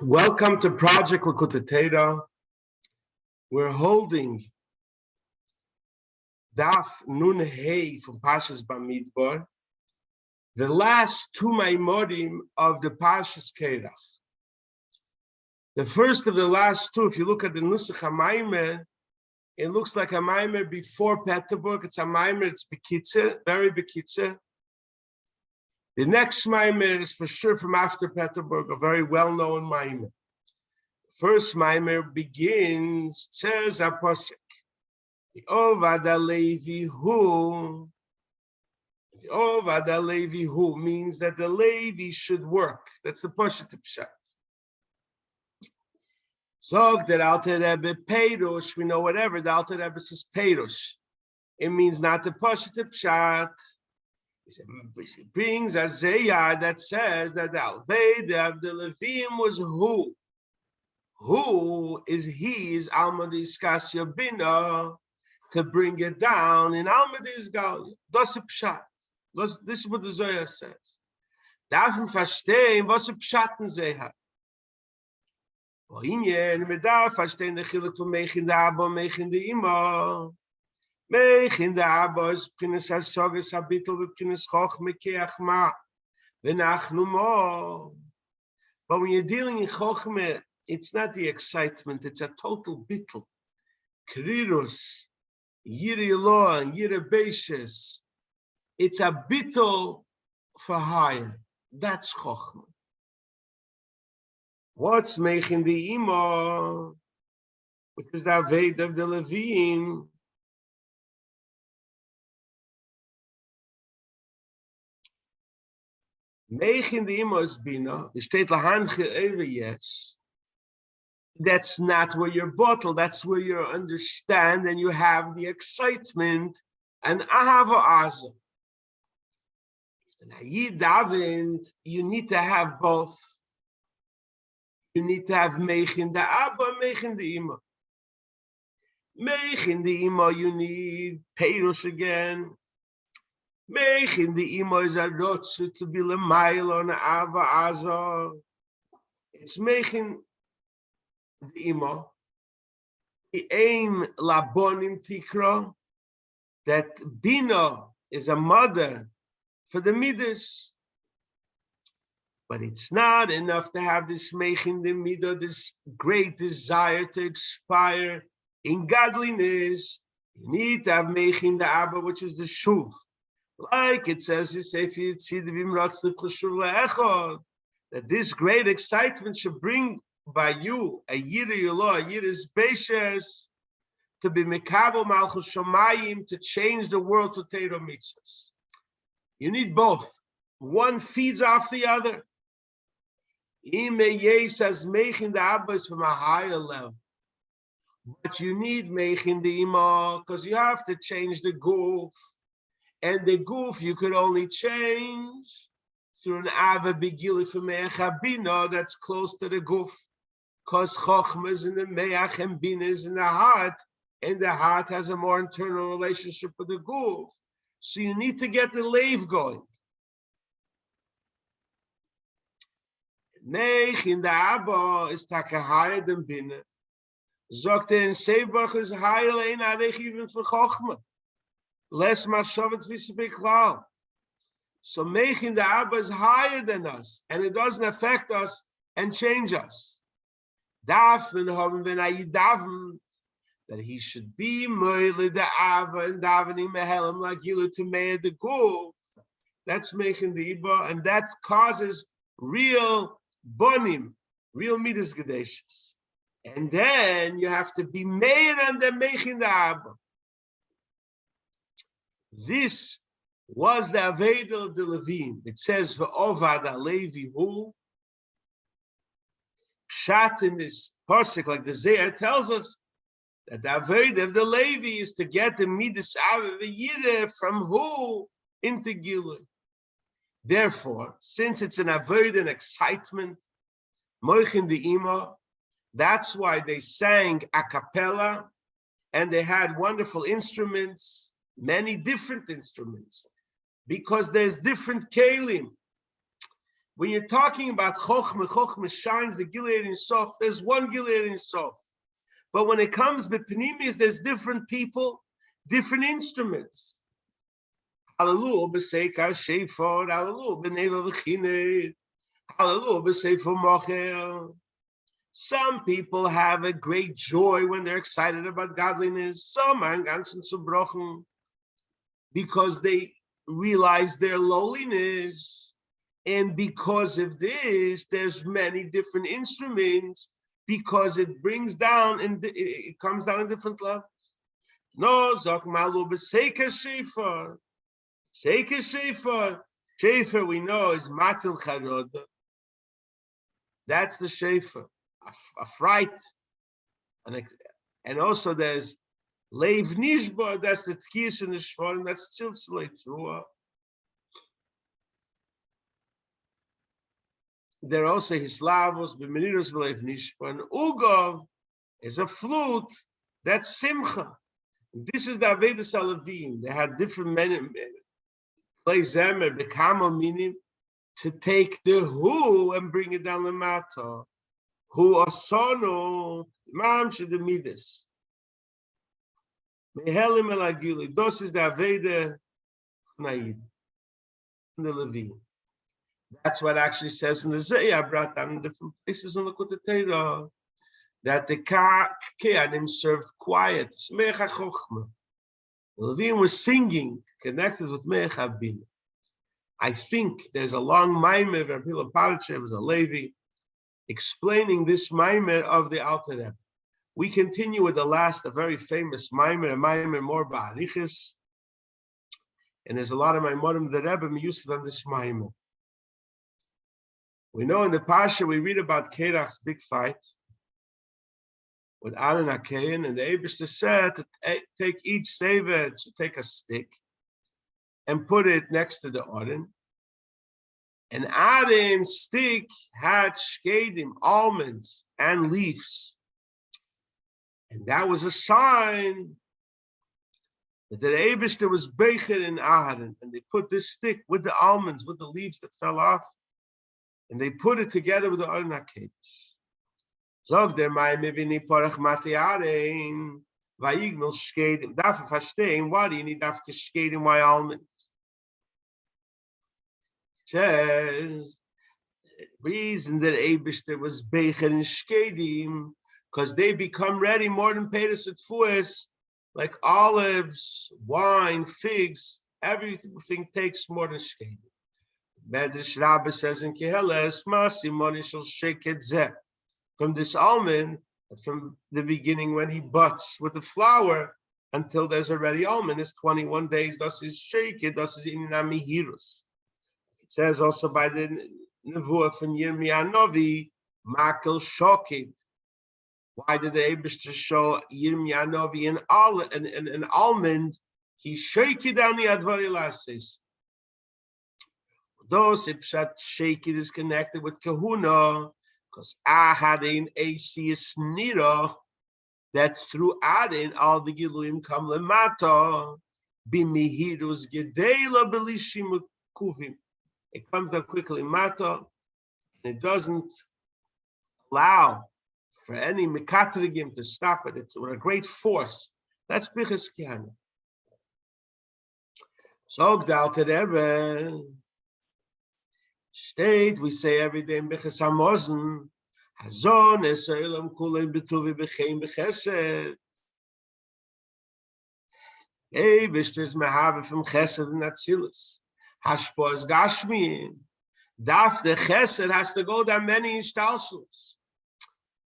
Welcome to Project Likkutei Torah. We're holding Daf Nun Hey from Parshas Bamidbar, the last two Maimorim of the Parshas Korach. The first of the last two, if you look at the Nusach HaMaimer, it looks like a Maimer before Peterburg. It's a Maimer, it's Bekitze, very Bekitze. The next Maimer is for sure from after Peterburg, a very well-known Maimer. First Maimer begins, says a pasuk, the Levi who means that the Levi should work. That's the pasuk pshat. Zog that Alter Rebbe Peirush, we know whatever the Alter Rebbe says Peirush. It means not the pasuk pshat. He brings a zayar that says that the Alved of the Levim was who? Who is he? Is Almadis Kasya Bina to bring it down in Almadis Gal. Das pshat. This is what the Zohar says. Darf verstehen, was pshaten zayar. Wohin mit darf verstehen the chiluk von Mechin Da'abba, Mechin Da'ima. Mechin Da'abba is b'chinas hashagas bitul b'chinas chochma ke'achma v'נחנו mo. But when you're dealing in chochma, it's not the excitement; it's a total bitul. Krirus, yiri loa, yiri beishes. It's a bitul for higher. That's chochma. What's Mechin Da'ima? Which is the Aved of the Levim. Mechin Da'ima is Bina. Steht Lahanchiel Ever, yes. That's not where you're bottled. That's where you understand and you have the excitement and Ahava Aza. You need to have both. You need to have Mechin Da'abba, Mechin Da'ima. Mechin Da'ima, you need Peirush again. Mechin Da'ima is a rotsu to be l'mayla on Ava Aza. It's Mechin Da'ima. The aim labonim tikra, that Bina is a mother for the Midas. But it's not enough to have this Mechin the Midah, this great desire to expire in godliness. You need to have Mechin the Abba, which is the Shuv. Like it says, if you see the that this great excitement should bring by you a Yiri Yolo, a Yiris Beishes, to be Mekabel Malchus Shomayim, to change the world to Teiro Mitzvahs. You need both. One feeds off the other. Says Mechin the Abba is from a higher level. But you need Mechin the Ima because you have to change the goof. And the goof you could only change through an Ava Begili for Me'ach Bina that's close to the goof. Because Chochma is in the Me'ach and Bina is in the heart. And the heart has a more internal relationship with the goof. So you need to get the lave going. Mechin the Abba is taka higher than Bina. Zogt in Seibach is higher than Arech even for Chochma. Less Mashavet Visibiklau. So Mechin the Abba is higher than us, and it doesn't affect us and change us. Dafen haben when I daven that he should be Moile the Abba and davening Mehelim Lagilu to Meir the Guf. That's Mechin the Abba, and that causes real bonim, real midas gedeshes. And then you have to be made under Mechin the Abba. This was the Aved of the Levim. It says Va'avad Levi who. Pshat in this pasuk, like the Zohar tells us, that the Aved of the Levi is to get the midas Abba Yireh from who into Gilui. Therefore, since it's an avoid and excitement, Mochin Da'ima, that's why they sang a cappella, and they had wonderful instruments, many different instruments, because there's different kelim. When you're talking about Chochmah shines the Gilead in Sof. There's one Gilead in Sof. But when it comes to Pnimis, there's different people, different instruments. Hallelujah, b'seikar sheifar, hallelujah, b'neva v'chine, hallelujah, b'seifar mocher. Some people have a great joy when they're excited about godliness. Some are ganzen zerbrochen because they realize their lowliness. And because of this, there's many different instruments because it brings down and it comes down in different levels. No, zok malu b'seikar sheifar. Seikar sheifar. Sheifar we know is matil charoda. That's the sheifar. A fright, and also there's leiv nishba, that's the tkiyas and the shvarim, that's tziltzulei truah. There are also hislavos, b'meniros v'leiv nishba, and ugov is a flute, that's simcha. This is the Avedas Alavim. They had different men, play zemer, bekamo minim, to take the who and bring it down the matter. Who are sono mamshe the midas. Mehelim elagili. This is the Aveda Naid, the Levi. That's what actually says in the Zayah. I brought down in different places in the Likkutei Torah that the Kehanim served quiet. The Levim was singing, connected with Mecha Bina. I think there's a long maimer of Rabbi Parshas was a Levi, explaining this maimer of the Alter Rebbe. We continue with the last, a very famous maimer, a maimer more ba'arichis, and there's a lot of maimerim the Rebbe used on this maimer. We know in the Parsha we read about Korach's big fight with Aharon and Cohen, and the Eibishter said to take each sefer, to take a stick and put it next to the Aharon. And Aharon's stick had shkedim, almonds, and leaves. And that was a sign that the Eibishter was beicher in Aharon. And they put this stick with the almonds, with the leaves that fell off, and they put it together with the Aharon HaKodesh. Zog der Mai mivini porach mati Aharon, vayigmel shkedim. Dafür verstehen, why do you need dafür shkedim, why almonds? Says reason that Eibishter was beicher in shkedim because they become ready more than peiros at fuas, like olives, wine, figs. Everything takes more than shkedim. Medrash Rabbi says in Keheles, Masi moni shel sheket zeh. From this almond, that's from the beginning when he butts with the flour until there's already almond. It's 21 days. Das is sheket. Das is in namihirus. It says also by the Nevuah from Yirmiyah Novi, Makel Shokit. Why did the Eibishter show Yirmiyah Novi an almond? He shake it down the Advari Lasis. Those Ipshat shake it is connected with Kahuna, because Aharon AC is Nira. That's through Aharon, all the Giluim come lemata. Bimihirus Gedela Belishim Kuvim. It comes up quickly, mata, and it doesn't allow for any mekatrigim to stop it. It's with a great force. That's bichas kihana. So Alter Rebbe state we say every day in bichas hamozen hazon esoilam kulei betuvi bechein bechesed. Eibishter's mehave from chesed and atzilus. Hashpos Gashmi, Daf the Chesed has to go down many instalsels.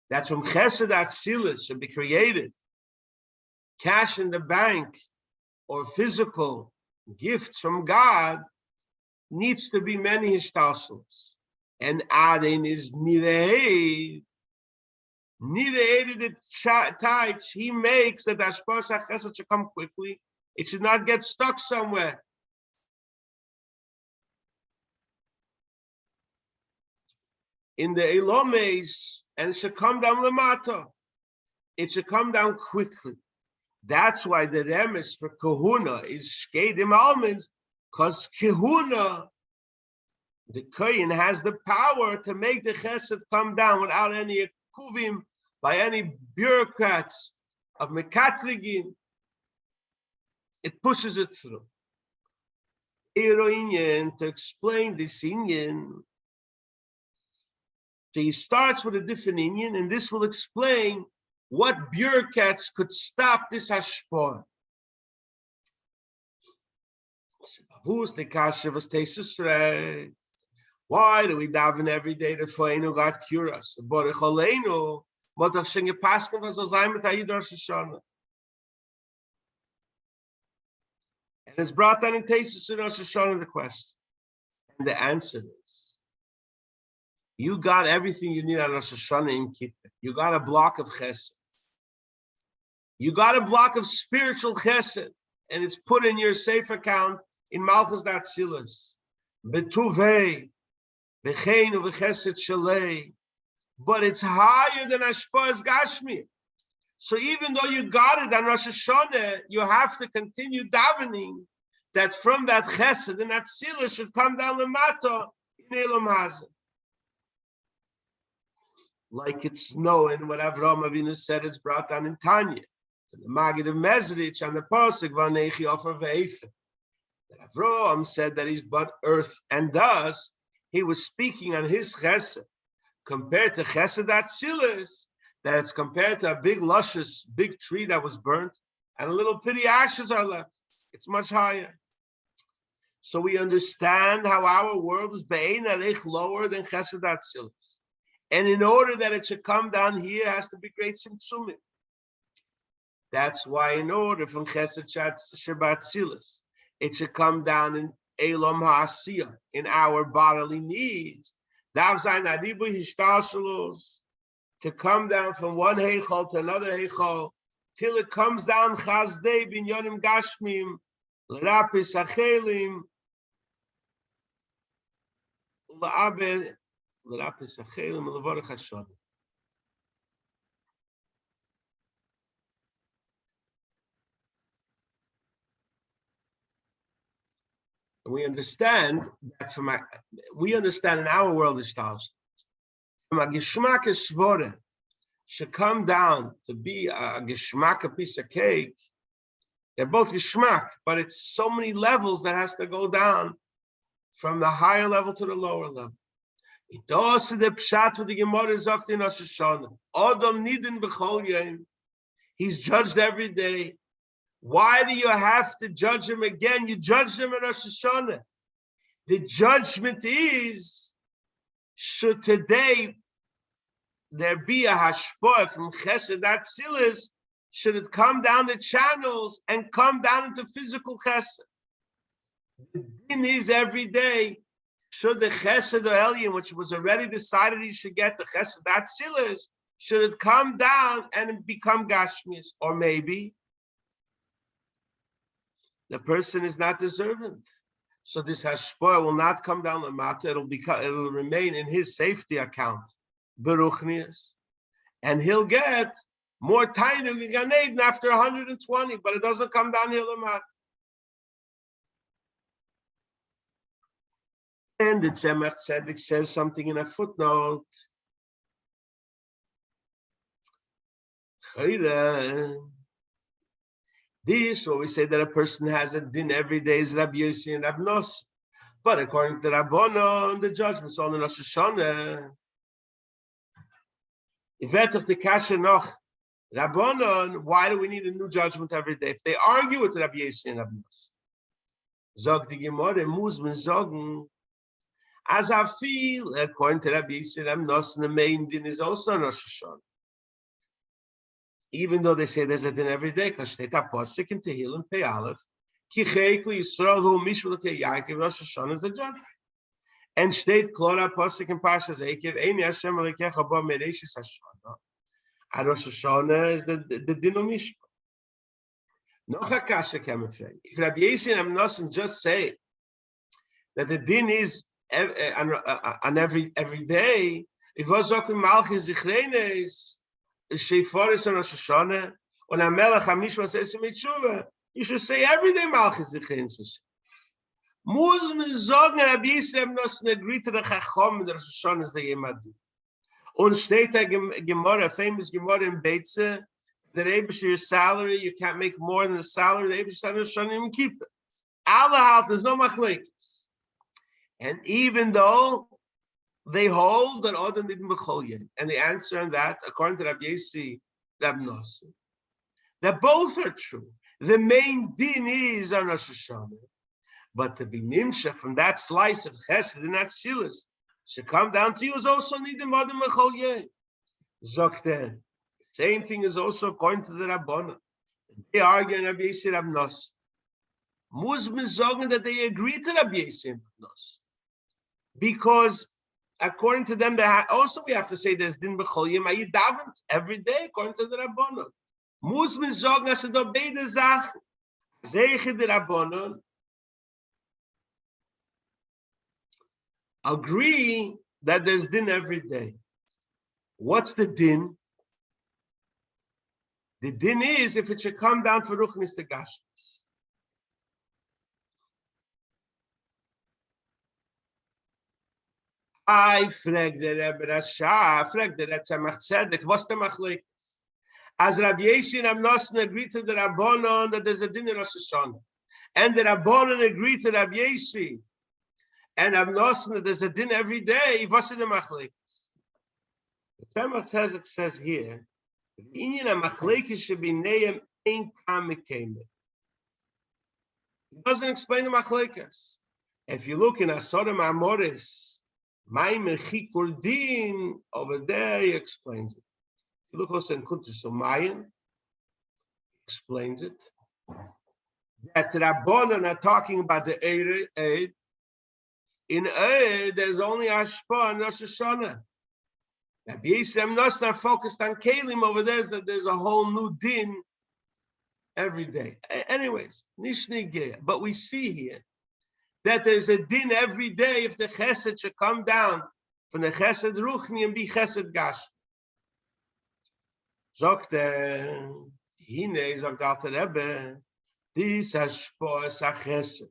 That's from Chesed Atzilus should be created. Cash in the bank or physical gifts from God needs to be many instalsels. And Aharon is Nireid. Nireid the tights he makes that Hashpos Chesed should come quickly. It should not get stuck somewhere. In the Elomes, and it should come down lamata. It should come down quickly. That's why the remes for kahuna is shkedim almonds, because kahuna The Cohen has the power to make the chesed come down without any kuvim, by any bureaucrats of mekatrigin. It pushes it through. To explain this inyan, so he starts with a different inyan, and this will explain what bureaucrats could stop this hashpah. Why do we daven every day to Foinu God cure us? And it's brought down in Tesis in Rosh Hashanah the question. And the answer is, you got everything you need on Rosh Hashanah in Kippur. You got a block of chesed. You got a block of spiritual chesed, and it's put in your safe account in Malchus Datzilas. Betuvei, Bechenu v'chesed shalei. But it's higher than Ashpaz Gashmi. So even though you got it on Rosh Hashanah, you have to continue davening that from that chesed and that sila should come down lemata in Elam Hazeh. Like it's known what Avraham Avinu said, it's brought down in Tanya. The Magid of Mezrich and the Pasuk Vanechi offer ve'efe. That Avraham said that he's but earth and dust. He was speaking on his chesed compared to chesed atzilis, that it's compared to a big luscious big tree that was burnt and a little pitty ashes are left. It's much higher. So we understand how our world is be'ein alech lower than chesed atzilis. And in order that it should come down here, it has to be great tzimtzumim. That's why in order from chesed shabbat tzilis, it should come down in elam ha'asiyah, in our bodily needs. Dav zayin adibu hishtashalos, to come down from one heichal to another heichal, till it comes down chazdei binyanim gashmim, l'rapis achelim, l'abed, l'rapis achelim, l'vorach hashem. We understand that we understand in our world is thousand. From a geshmak svore should come down to be a geshmak, a piece of cake. They're both geshmak, but it's so many levels that has to go down from the higher level to the lower level. He's judged every day. Why do you have to judge him again? You judged him in Rosh Hashanah. The judgment is, should today there be a hashpah from chesed atzilis, should it come down the channels and come down into physical chesed? The din is every day, should the chesed or which was already decided he should get, the chesed atzilis, should it come down and become gashmis? Or maybe the person is not deserving. So this hashpah will not come down the mata, it'll remain in his safety account. Beruchnias, and he'll get more tiny than Gan Eden after 120, but it doesn't come down here lamat. And the Tzemach Tzedek says something in a footnote. This, what we say that a person has a din every day, is Rabbi Yossi and Rabbi Nos. But according to Rabbanon, the judgment's all in Rosh Hashanah. If that's the kasha noch Rabbanon, why do we need a new judgment every day? If they argue with Rabbi Yossi and Rabbi Nos, Zog the Gemara Muzman Zogen, as I feel, according to Rabbi Yossi and Rabbi Nos, the main din is also in Rosh Hashanah. Even though they say there's a din every day, because they tap posik in Tehillim Pei Aleph, Ki Cheikli Yisrael Hu Mishvul Ke Yaakov Rosh Hashanah is the judgment. And state Klora posik in Parshas Eikev Eini Hashem Elokecha Bo Mereishis Hashanah. And Rosh Hashanah is the din of Mishpah. Noch Hakasha Kemefrei. If Rabbi Yossi and Amnosim just say that the din is on every day, if Vazok Malchus Zichrenes, Sheiforis on Rosh Hashanah, on Amelach Hamishma says to Mitshuva, you should say every day Malchus Zichrenes. Muss man sagen, Rabbi Yisrael nos ne gritere Chachom der Shoshana is the Yemadu. Und steht der Gemara, famous Gemara in Beitze, that your salary, you can't make more than the salary, the Eibusher shouldn't even keep it. Allah, there's no machlekes. And even though they hold that Odin didn't becholyen, and the answer on that, according to Rabbi Yesi, Rabbi Nossi, that both are true. The main din is on Rosh Hashanah, but to be nimsha from that slice of chesed and that silas should come down to you is also needed more than becholyen. Zokten. Same thing is also according to the Rabbana. They argue in Rabbi Yesi Rabbi Nossi. Muslims sagen that they agree to Rabbi Yesi Rabbi Nossi. Because according to them, also we have to say there's din b'cholim. Are you davened every day according to the Rabbana? Muslims sagen as do beide Sachen. Zeiche the Rabbana agree that there's din every day. What's the din? The din is if it should come down for ruchnis the gashmis. I frag the Rebbe Rasha, frag the Rebbe Tzedek, what's the machlekes? As Rabbi Yeshin Amnosen agreed to the Rabbanon that there's a din in Rosh Hashanah, and the Rabbanon agreed to Rabbi Yeshin, and Amnosen that there's a din every day, what's the machlekes? The Tzemach Tzedek says here, the Inyan HaMachlekes should be Neim Ein Kam Mekeimet. He doesn't explain the machlekes. If you look in Asorim Amoris, Maimer Chikul Din, over there he explains it. If you look also in Kuntres Umayim, he explains it. That Rabbanon are talking about the Eid. In Eid, there's only Ashpa and Rosh Hashanah. Rabbi Yisrael not focused on Kalim over there, is that there's a whole new din every day. Anyways, Nishni, but we see here that there's a din every day if the chesed should come down from the chesed ruchni and be chesed gash. Zogt hine zogt Alter Rebbe, this hashpos chesed.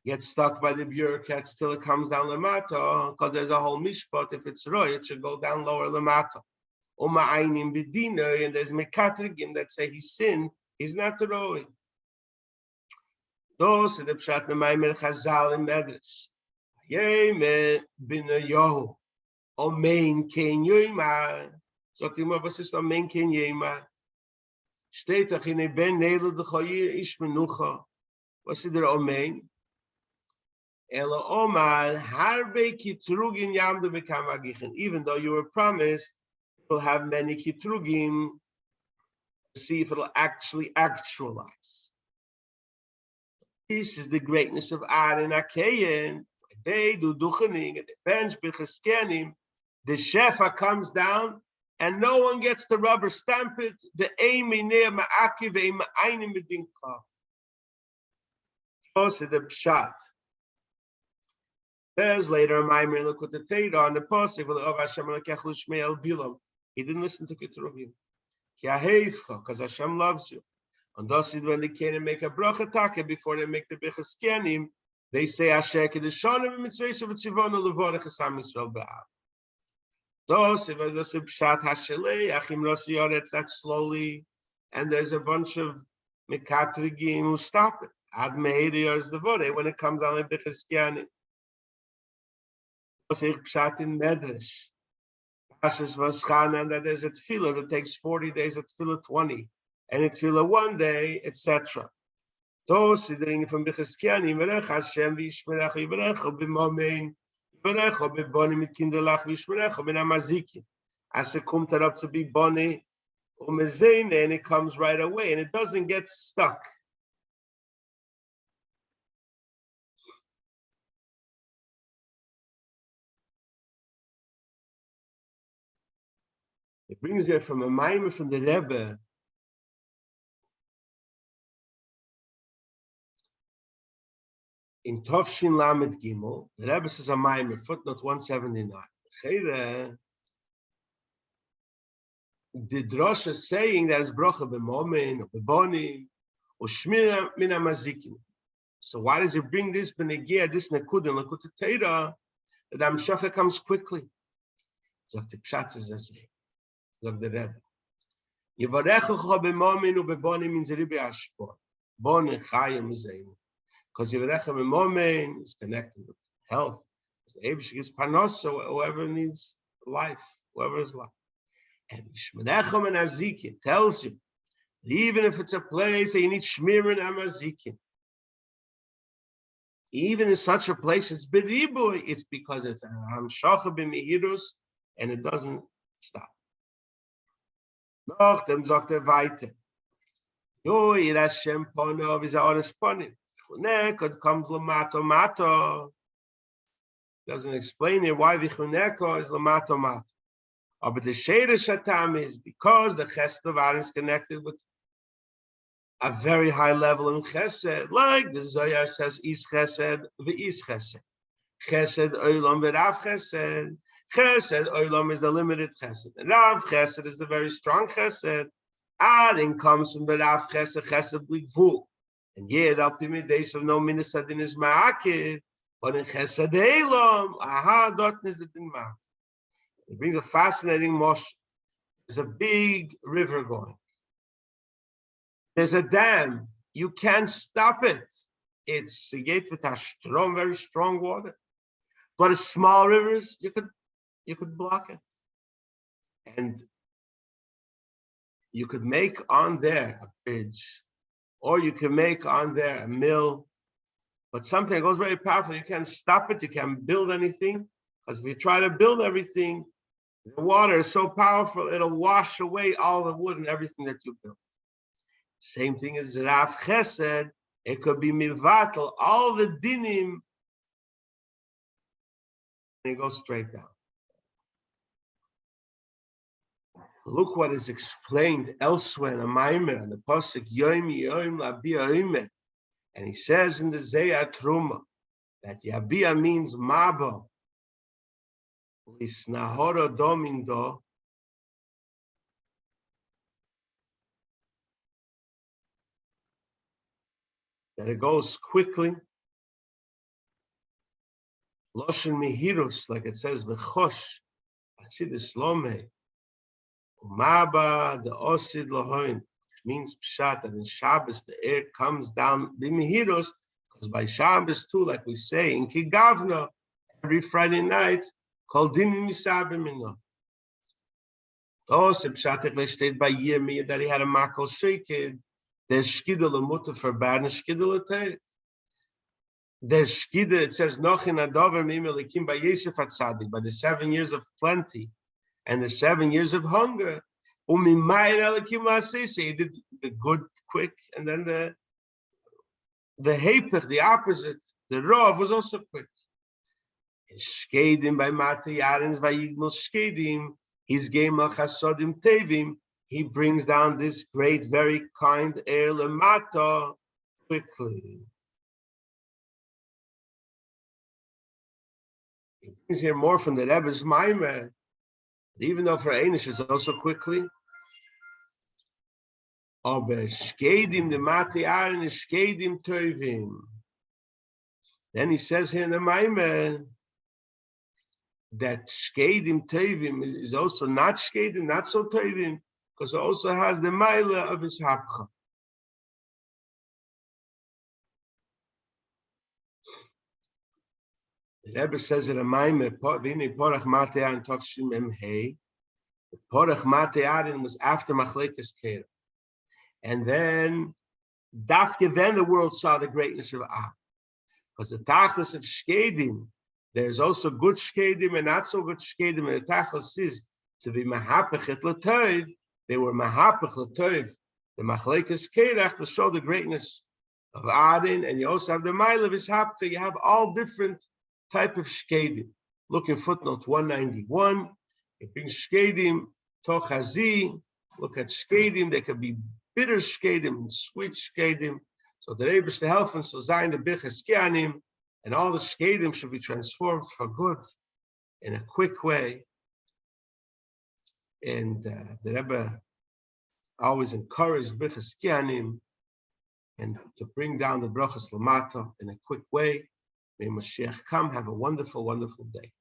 Gets stuck by the bureaucrats till it comes down lamata, because there's a whole mishpat. If it's roy, it should go down lower lamata. Uma'aynim b'dina, and there's mekatrigim that say he sinned, he's not the roy. Those are the pshat nemaimer chazal in medrash. Yeme bina yohu, omein ken yoyma. So Timur, was ist omein ken yoyma? Steht doch in ben nele de choyir ish menucha. Was ist der omein? Ela Omar harbe kitrugin yamdu bekam agichin. Even though you were promised, you'll have many kitrugim. See if it'll actually actualize. This is the greatness of Aharon Akeyen. They do duchening and the bench b'cheskenim. The shefa comes down and no one gets the rubber stamp it. The eimi ne'er ma'akiv e'im einim b'dinkla. Also the pshat. Says later, Likkutei Torah on the Parshas, he didn't listen to Keturuvim. Because Hashem loves you. And thus, when they came and make a bracha taka before they make the becheskenim, they say Asher Kedushanim v'mitzvayis v'tzivonu levorach esam Yisrael b'av. Thus, if there's a pshat hashelei achim rosi yoretz, that's slowly, and there's a bunch of mekatrigim who stop it. Ad meiri is the vore when it comes on the becheskenim. Pshat in Medrash. Parshas was and that there's a tefillah that takes 40 days, a tefillah 20, and a tefillah 1 day, etc. Those sidring from Becheskenim, Yivarech Hashem v'yishmerech, Yivarecho b'momein, Yivarecho b'boni mit kinderlach v'yishmerecho b'namazikin. As it comes up to be boni, umeze, and it comes right away, and it doesn't get stuck. It brings here from a maimer from the Rebbe. In Tovshin Lamed Gimel, the Rebbe says a maimer, footnote 179. The Drosh is saying that it's brocha b'momen or b'boni Ushmira mina mazikin. So why does he bring this benegia, this nekud in Likkutei Torah? The Hamshacha comes quickly. So the pshat is as look the Rebbe. Yivarechacha b'momin u'bebonim means ribi ashpor. Bon chayim zeinu. Because yivarecha b'momin is connected with health. It's gives panos, so whoever needs life, whoever is life. And Shmerecha Menazikin tells you that even if it's a place that you need Shmirin Amazikin, even in such a place, it's Beriboy, it's because it's Hamshacha b'mehirus, and it doesn't stop. Noch dem sagt weiter. Yo, Hashem Ponov is our response. Chunekot comes Lamato Mato. Doesn't explain here why Vichuneko is Lamato Mato. But the Sheder Shatam is because the Chesed of Aaron is connected with a very high level in Chesed, like the Zohar says, Is Chesed, V'Is Chesed. Chesed Olam V'Rav Chesed. Chesed Olam is the limited Chesed. And Rav Chesed is the very strong Chesed. Aaron comes from the Rav Chesed, Chesed B'Gvul. And yet, Alpimi days of no Minasadin is Ma'akir, but in Chesed Olam, Aha, darkness that didn't matter. It brings a fascinating motion. There's a big river going. There's a dam. You can't stop it. It's a gate with a strong, very strong water. But small rivers, you could block it. And you could make on there a bridge, or you can make on there a mill. But something that goes very powerful, you can't stop it, you can't build anything. Because if you try to build everything, the water is so powerful, it'll wash away all the wood and everything that you built. Same thing as Rav Chesed, it could be mivatal, all the dinim, and it goes straight down. Look what is explained elsewhere in a Maimer, in the Pasuk, Yoim Yoim Labia Oime. And he says in the Zayar Truma that Yabia means Mabo. Lisnahoro Domindo. That it goes quickly. Loshen Mihirus, like it says, V'chosh, Atzidus Lomei. Umaba, the Osid Lohoin, which means Pshat, that in Shabbos the air comes down B'mihirus, because by Shabbos too, like we say in Kigavna, every Friday night, Kol Dinim Misabim Mino. Also, Pshat steht by Yirmi that he had a Makol Shekid. There's Shkida L'muta for bad and Shkida L'teir. There's Shkida, it says, Nochin Adover Mimelikim by Yosef Atzadik, by the 7 years of plenty and the 7 years of hunger. Umimayir Elikim Asisi, he did the good quick, and then the Hepech, the opposite, the Rov was also quick. Shkedim by Mati Yarins by Yigmul Shkedim, his Gema Chasodim Tevim, he brings down this great, very kind air Lemata quickly. He brings here more from the Rebbe's Maimer, even though for Einish is also quickly. Aber Shkedim the Mati Yarin is Shkedim Tevim. Then he says here in the Maimer, that Shkedim Tevim is also not Shkedim, not so Tevim, because it also has the Maila of his Hapcha. The Rebbe says in a Maimer, Vini Porach Mate'arin Tovshim Emhei, Porach Mate'arin was after Machlekes Kera. And then, Dafke, then the world saw the greatness of Aharon. Because the Tachlis of Shkedim, there's also good Shkedim and not so good Shkedim, and the Tachlis is to be Mahapach et L'Toiv. They were Mahapach L'Toiv, the Machlekes Kerach, to show the greatness of Aharon, and you also have the Mile of his Hapcha. You have all different type of Shkedim. Look in footnote 191. It brings Shkedim, Tochazi. Look at Shkedim. They could be bitter Shkedim and sweet Shkedim. So the Rebbe to help us, so Zayin the Birches Kianim, and all the Shkedim should be transformed for good in a quick way. And the Rebbe always encouraged Birches Kianim, and to bring down the brachas lamata in a quick way. May Mashiach come. Have a wonderful, wonderful day.